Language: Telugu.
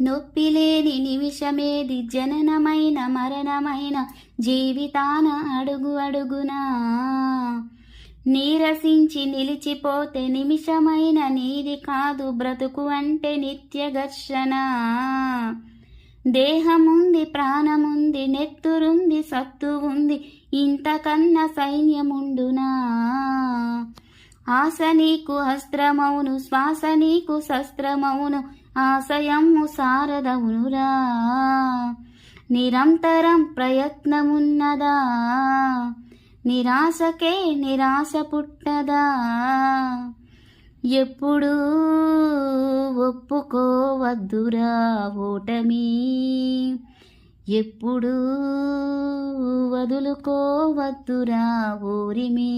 నొప్పిలేని నిమిషమేది జననమైన మరణమైన జీవితాన అడుగు అడుగునా నీరసించి నిలిచిపోతే నిమిషమైన నీది కాదు బ్రతుకు అంటే నిత్య ఘర్షణ. దేహముంది ప్రాణముంది నెత్తురుంది సత్తు ఉంది ఇంతకన్నా సైన్యముండునా. ఆశ నీకు అస్త్రమౌను శ్వాస నీకు శస్త్రమౌను ఆశయము సారదవునురా. నిరంతరం ప్రయత్నమున్నదా నిరాశకే నిరాశ పుట్టదా. ఎప్పుడు ఒప్పుకోవద్దురా ఓటమి ఎప్పుడు వదులుకోవద్దురా ఓరిమి.